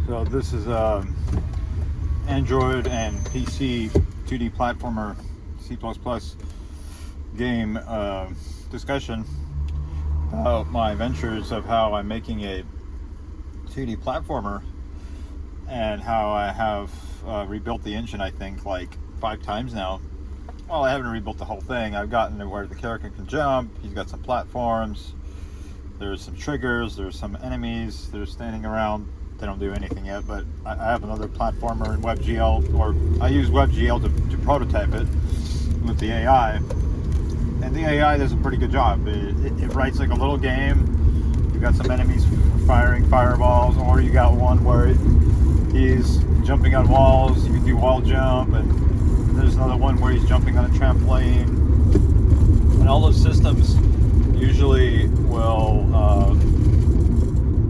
So this is Android and PC 2D platformer C++ game discussion about my ventures of how I'm making a 2D platformer and how I have rebuilt the engine, I think, like 5 times now. Well, I haven't rebuilt the whole thing. I've gotten to where the character can jump. He's got some platforms. There's some triggers. There's some enemies that are standing around. They don't do anything yet, but I have another platformer in WebGL, or I use WebGL to prototype it with the AI. And the AI does a pretty good job. It writes like a little game. You got some enemies firing fireballs, or you got one where he's jumping on walls. You can do wall jump, and there's another one where he's jumping on a trampoline. And all those systems usually will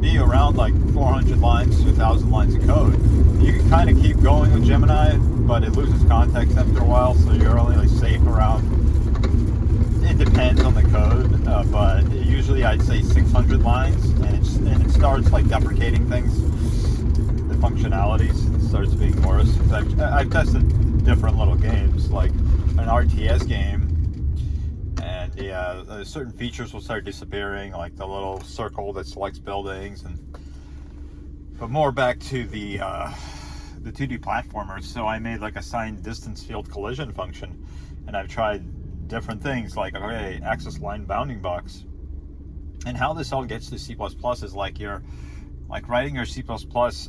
be around like 400 lines to 1,000 lines of code. You can kind of keep going with Gemini, but it loses context after a while, so you're only like safe around. It depends on the code, but usually I'd say 600 lines, and it starts like deprecating things, the functionalities. It starts being worse. I've tested different little games, like an RTS game, and yeah, certain features will start disappearing, like the little circle that selects buildings. But more back to the 2D platformers. So I made like a signed distance field collision function, and I've tried different things like, okay, access line bounding box. And how this all gets to C++ is like you're like writing your C++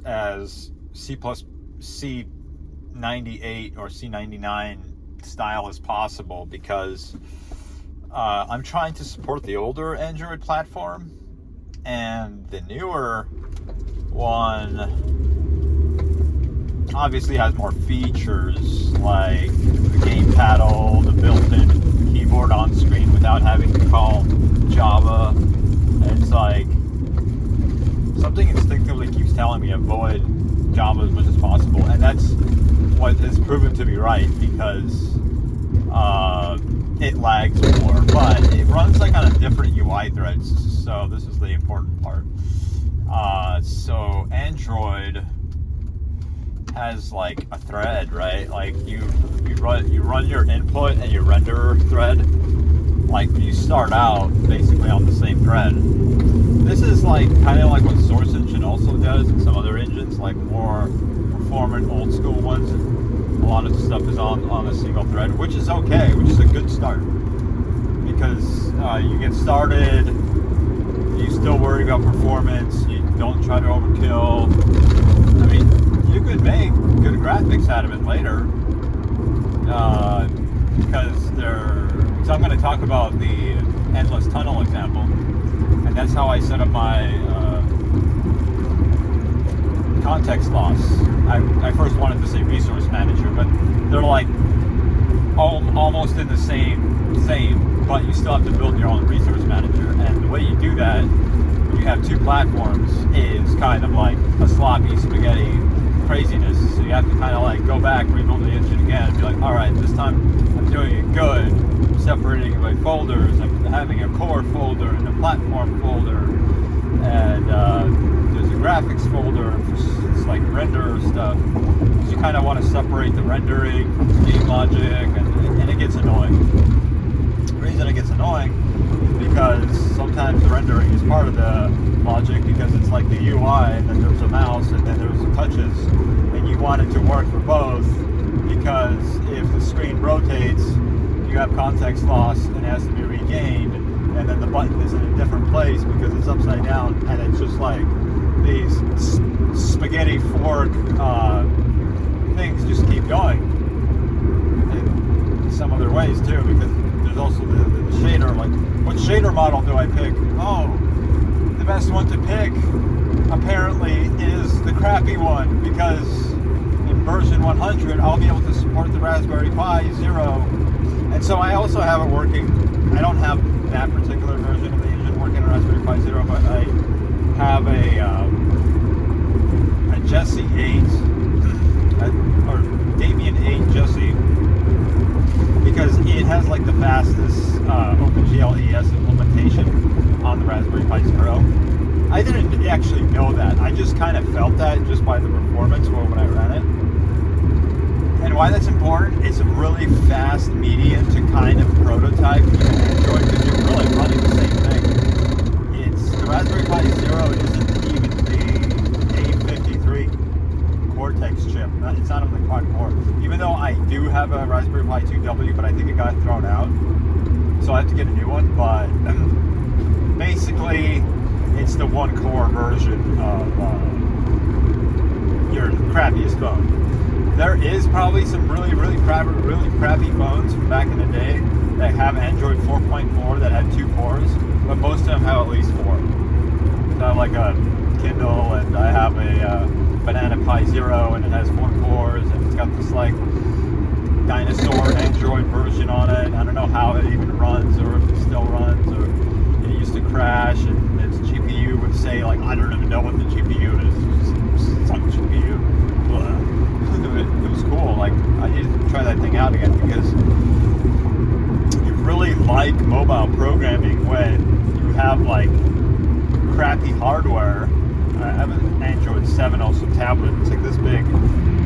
as C98 or C99 style as possible, because I'm trying to support the older Android platform, and the newer one obviously has more features, like the game paddle, the built-in keyboard on screen without having to call Java. And it's like something instinctively keeps telling me avoid Java as much as possible, and that's what has proven to be right, because it lags more, but it runs like on a different UI threads. So this is the important part. So Android has like a thread, right? Like you run your input and your renderer thread. Like you start out basically on the same thread. This is like kind of like what Source Engine also does, and some other engines, like more performant old school ones. A lot of the stuff is on a single thread, which is okay, which is a good start, because you get started, you still worry about performance, you don't try to overkill. I mean, you could make good graphics out of it later, because so I'm going to talk about the endless tunnel example, and that's how I set up my context loss. I first wanted to say resource manager, but they're like almost in the same, but you still have to build your own resource manager. And the way you do that when you have 2 platforms is kind of like a sloppy spaghetti craziness. So you have to kind of like go back, rebuild the engine again, and be like, all right, this time I'm doing it good. I'm separating it by folders. I'm having a core folder and a platform folder, and there's a graphics folder. It's like render stuff. So you kind of want to separate the rendering from the game logic, and it gets annoying. The reason it gets annoying is because sometimes the rendering is part of the logic, because it's like the UI, and then there's a mouse, and then there's the touches, and you want it to work for both, because if the screen rotates, you have context loss and it has to be regained, and then the button is in a different place because it's upside down, and it's just like these spaghetti fork things just keep going in some other ways too, because there's also the shader. Like, what shader model do I pick? Oh, the best one to pick apparently is the crappy one, because in version 100 I'll be able to support the Raspberry Pi Zero, and so I also have it working. I don't have that particular version of the engine working on Raspberry Pi Zero, but I have a Jessie 8, or Debian 8 Jessie, because it has like the fastest OpenGL ES implementation on the Raspberry Pi Zero. I didn't actually know that. I just kind of felt that just by the performance when I ran it. And why that's important, it's a really fast medium to kind of prototype Android because you're really running the same thing. It's the Raspberry Pi Zero isn't even the A53 Cortex chip. It's not on the quad core. Even though I do have a Raspberry Pi 2W, but I think it got thrown out. So I have to get a new one. But basically, it's the one core version of your crappiest phone. There is probably some really crappy phones from back in the day that have Android 4.4 that had 2 cores, but most of them have at least 4. So I have like a Kindle, and I have a Banana Pi Zero, and it has 4 cores, and it's got this like dinosaur Android version on it. I don't know how it even runs, or if it still runs, or it used to crash, and its GPU would say like, I don't even know what the GPU is. It's some GPU. It was cool. Like, I need to try that thing out again because you really like mobile programming when you have like crappy hardware. I have an Android 7 also tablet. It's like this big.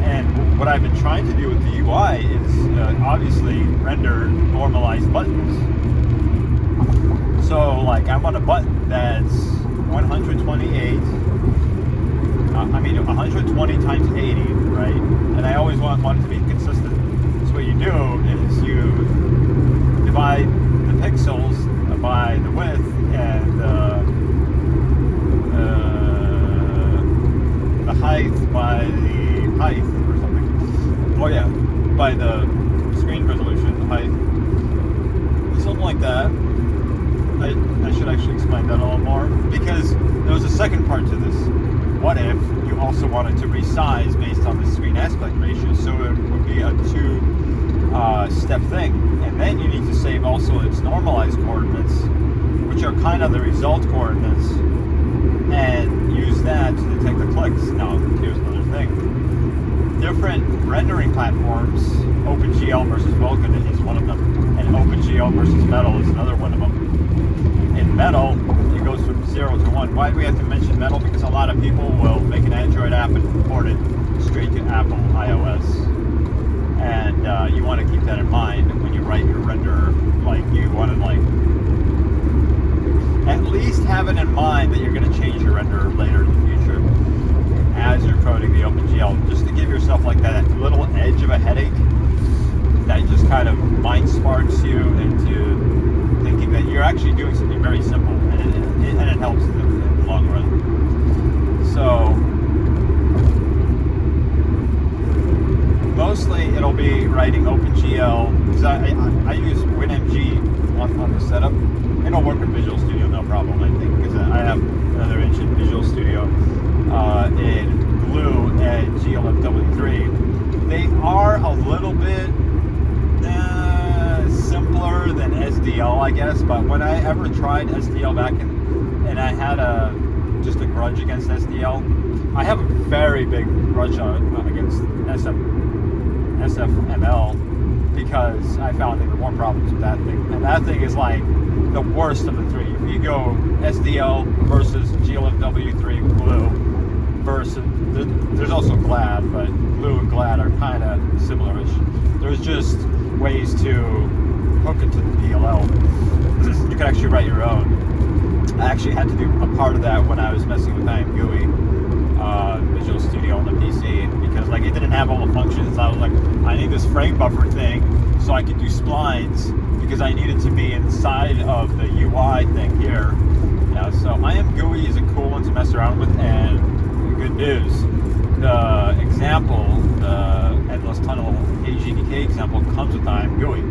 And what I've been trying to do with the UI is obviously render normalized buttons. So like I'm on a button that's 128. 120 times 80, right? And I always want one to be consistent. So what you do is you divide the pixels by the width and the height by the height or something. Oh yeah, by the screen resolution, the height. Something like that. I should actually explain that a little more because there was a second part to this. What if you also wanted to resize based on the screen aspect ratio? So it would be a 2-step thing. And then you need to save also its normalized coordinates, which are kind of the result coordinates, and use that to detect the clicks. Now, here's another thing. Different rendering platforms, OpenGL versus Vulkan is one of them, and OpenGL versus Metal is another one of them. In Metal, it goes from 0 to 1. Why do we have to mention Metal? Because a lot of people will make an Android app and port it straight to Apple iOS. And you want to keep that in mind when you write your render. Like, you want to like at least have it in mind that you're going to change your render later in the future as you're coding the OpenGL, just to give yourself like that little edge of a headache that just kind of mind sparks you into thinking that you're actually doing something very simple, and it helps in the long run. So mostly it'll be writing OpenGL because I use WinMG on the setup. It'll work in Visual Studio no problem, I think, because I have another inch in Visual Studio in Glue and GLFW3. They are a little bit simpler than SDL, I guess, but when I ever tried SDL back and I had just a grudge against SDL, I have a very big grudge against SFML because I found even more problems with that thing. And that thing is like the worst of the three. If you go SDL versus GLFW3 Glue versus, there's also GLAD, but Glue and GLAD are kind of similar-ish. There's just ways to hook it to the DLL. You can actually write your own. I actually had to do a part of that when I was messing with IMGUI, Visual Studio on the PC, because like it didn't have all the functions. I was like, I need this frame buffer thing so I could do splines because I needed to be inside of the UI thing here. Yeah, so IMGUI is a cool one to mess around with, and good news. The example, the endless tunnel NDK example, comes with IMGUI.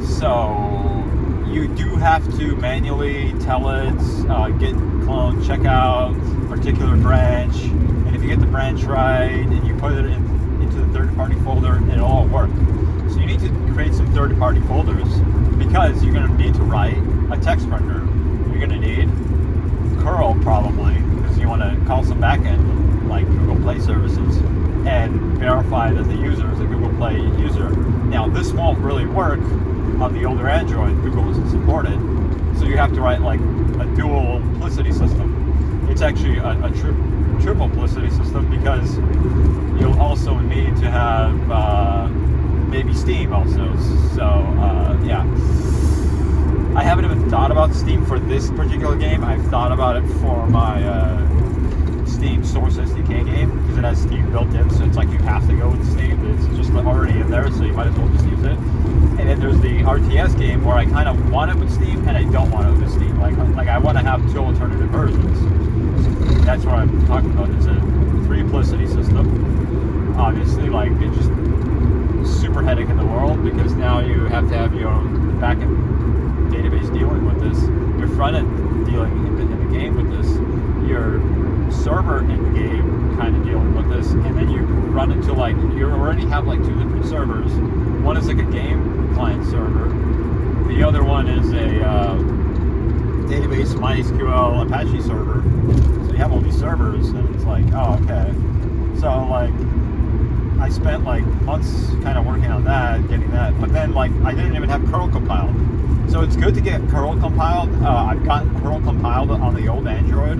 So you do have to manually tell it, get clone, check out particular branch, and if you get the branch right and you put it into the third-party folder, it'll all work. So you need to create some third-party folders because you're going to need to write a text render. You're going to need curl probably because you want to call some backend like Google Play services and verify that the user is a Google Play user. Now this won't really work on the older Android. Google doesn't support it, so you have to write like a dual duplicity system. it's actually a triplicity system, because you'll also need to have maybe Steam also. So yeah, I haven't even thought about Steam for this particular game. I've thought about it for my Steam Source SDK game, because it has Steam built in, so it's like you have to go with Steam. It's just already in there, so you might as well just use it. And then there's the RTS game, where I kind of want it with Steam and I don't want it with Steam. Like I want to have two alternative versions. That's what I'm talking about. It's a triplicity system. Obviously, like, it's just super headache in the world, because now you have to have your own backend database dealing with this, your front end dealing in the game with this, your server in the game kind of dealing with this, and then you run into, like, you already have like two different servers. One is like a game client server, the other one is a database MySQL Apache server. So you have all these servers, and it's like, oh, okay. So like, I spent like months kind of working on that, getting that, but then like I didn't even have curl compiled. So it's good to get curl compiled. I've gotten curl compiled on the old Android.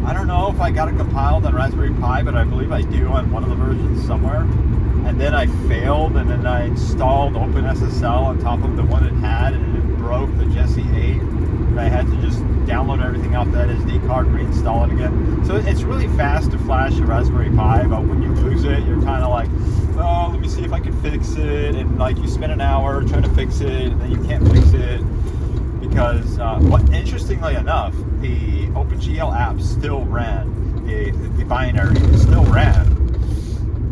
I don't know if I got it compiled on Raspberry Pi, but I believe I do on one of the versions somewhere. And then I failed, and then I installed OpenSSL on top of the one it had, and it broke the Jessie 8. And I had to just download everything off that SD card, reinstall it again. So it's really fast to flash a Raspberry Pi, but when you lose it, you're kind of like, oh, let me see if I can fix it. And like, you spend an hour trying to fix it, and then you can't fix it. Because, interestingly enough, the OpenGL app still ran. The binary still ran.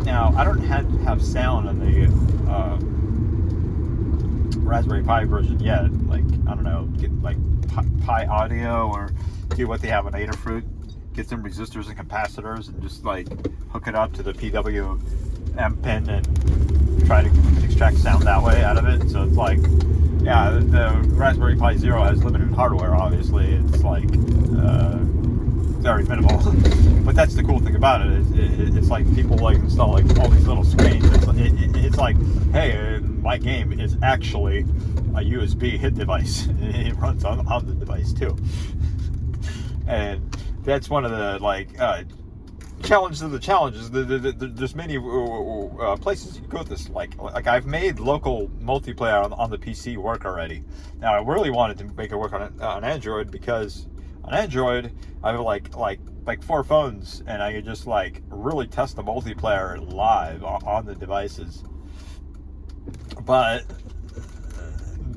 Now, I don't have sound on the Raspberry Pi version yet. Like, I don't know, get like Pi Audio, or do what they have on Adafruit. Get some resistors and capacitors, and just like hook it up to the PWM pin and try to extract sound that way out of it. So it's like, yeah, the Raspberry Pi Zero has limited hardware, obviously. It's like very minimal. But that's the cool thing about it. It's like people like install like all these little screens. It's like, hey, my game is actually a USB hit device. It runs on the device too. And that's one of the like challenges of the challenges. There's many places you can go with this. Like I've made local multiplayer on the PC work already. Now I really wanted to make it work on Android, because on Android I have like 4 phones, and I could just like really test the multiplayer live on the devices. But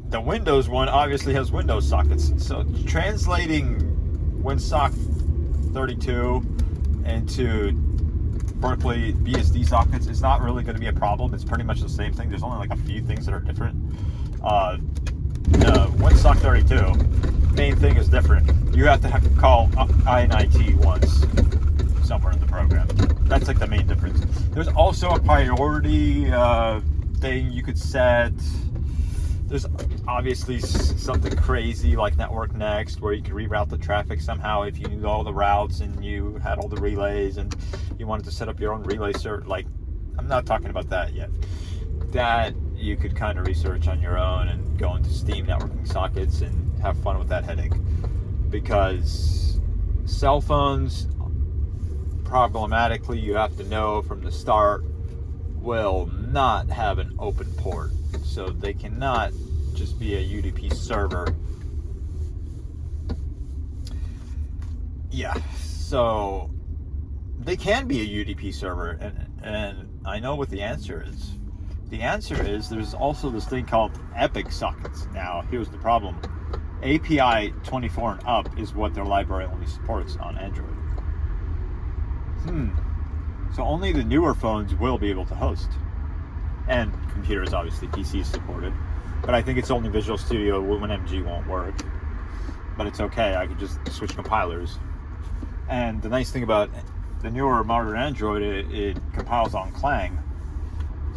the Windows one obviously has Windows sockets, so translating WinSock 32 into Berkeley BSD sockets is not really going to be a problem. It's pretty much the same thing. There's only like a few things that are different. WinSock 32, main thing is different. You have to call INIT once somewhere in the program. That's like the main difference. There's also a priority thing you could set. There's obviously something crazy like Network Next, where you can reroute the traffic somehow if you knew all the routes and you had all the relays and you wanted to set up your own relay server. Like, I'm not talking about that yet. That you could kind of research on your own and go into Steam networking sockets and have fun with that headache. Because cell phones, problematically, you have to know from the start, will not have an open port. So they cannot just be a UDP server. Yeah, so they can be a UDP server, and I know what the answer is. The answer is there's also this thing called Epic sockets. Now, here's the problem. API 24 and up is what their library only supports on Android. So only the newer phones will be able to host. And computers, obviously, PCs supported. But I think it's only Visual Studio. WinMG won't work. But it's okay, I could just switch compilers. And the nice thing about the newer modern Android, it compiles on Clang.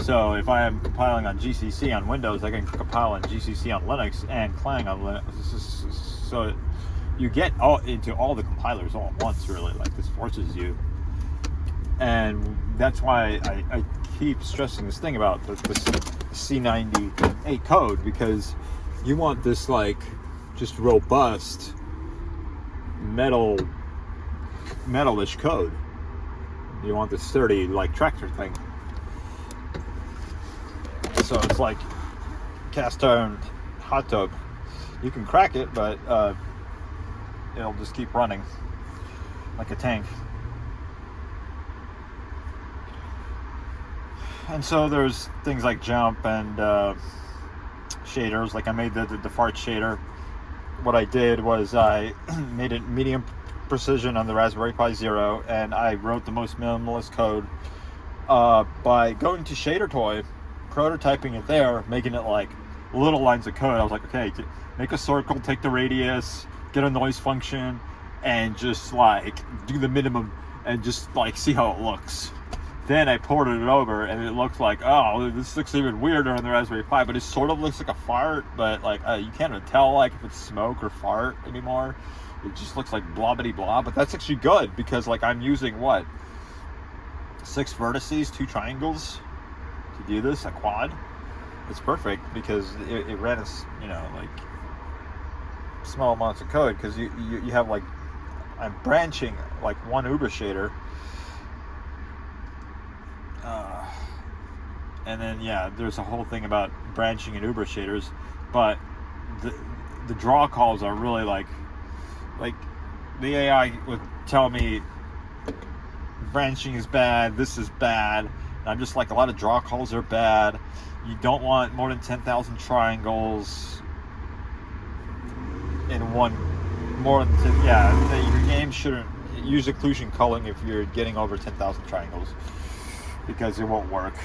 So if I am compiling on GCC on Windows, I can compile on GCC on Linux and Clang on Linux. So you get into all the compilers all at once, really. Like, this forces you. And that's why I keep stressing this thing about the C98 code, because you want this, like, just robust metal metalish code. You want this sturdy, like, tractor thing. So it's like cast iron hot tub. You can crack it, but it'll just keep running like a tank. And so there's things like jump and shaders. Like I made the fart shader. What I did was I made it medium precision on the Raspberry Pi Zero, and I wrote the most minimalist code by going to Shader Toy, prototyping it there, making it like little lines of code. I was like, okay, make a circle, take the radius, get a noise function, and just like do the minimum and just like see how it looks. Then I ported it over, and it looked like, oh, this looks even weirder on the Raspberry Pi, but it sort of looks like a fart, but like you can't even tell like if it's smoke or fart anymore. It just looks like blobbity blah, but that's actually good because like I'm using what? 6 vertices, 2 triangles to do this, a quad. It's perfect because it ran as, you know, like small amounts of code because you have like, I'm branching like one Uber shader. And then yeah, there's a whole thing about branching in Uber shaders, but the draw calls are really like the AI would tell me branching is bad, this is bad. And I'm just like, a lot of draw calls are bad. You don't want more than 10,000 triangles in one. More than 10, yeah. Your game shouldn't use occlusion culling if you're getting over 10,000 triangles because it won't work.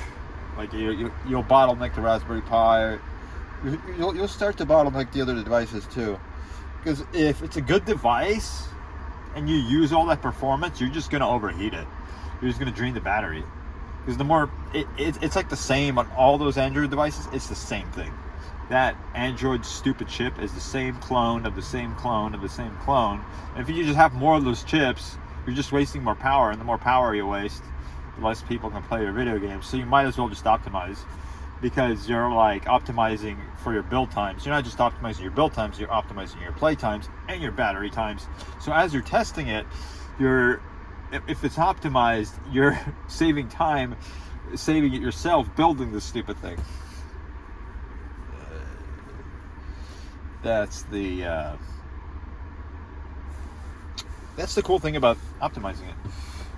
Like you'll bottleneck the Raspberry Pi. You'll start to bottleneck the other devices too. Because if it's a good device and you use all that performance, you're just gonna overheat it. You're just gonna drain the battery. Because the more it's like the same on all those Android devices. It's the same thing. That Android stupid chip is the same clone of the same clone of the same clone. And if you just have more of those chips, you're just wasting more power. And the more power you waste, the less people can play your video games. So you might as well just optimize, because you're like optimizing for your build times. You're not just optimizing your build times, you're optimizing your play times and your battery times. So as you're testing it, if it's optimized, you're saving time, saving it yourself, building this stupid thing. That's the cool thing about optimizing it.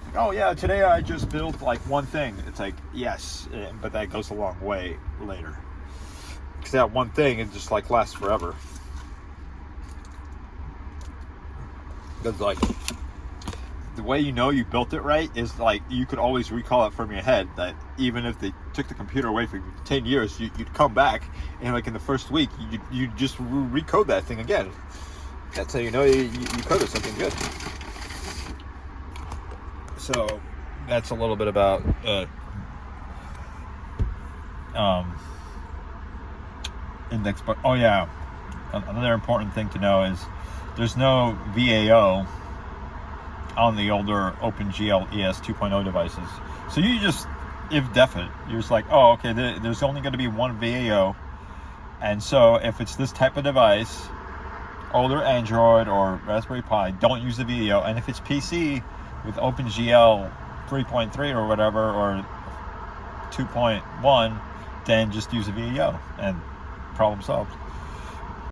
Like, oh yeah, today I just built like one thing. It's like, yes, but that goes a long way later. Because that one thing, it just like lasts forever. Because like, the way you know you built it right is like you could always recall it from your head. That even if they took the computer away for 10 years, you'd come back and like in the first week you'd just recode that thing again. That's how you know you coded something good. So that's a little bit about index. But oh yeah, another important thing to know is there's no VAO on the older OpenGL ES 2.0 devices. So you just, if definite, you're just like, oh, okay, there's only going to be one VAO. And so if it's this type of device, older Android or Raspberry Pi, don't use the VAO. And if it's PC with OpenGL 3.3 or whatever, or 2.1, then just use a VAO and problem solved.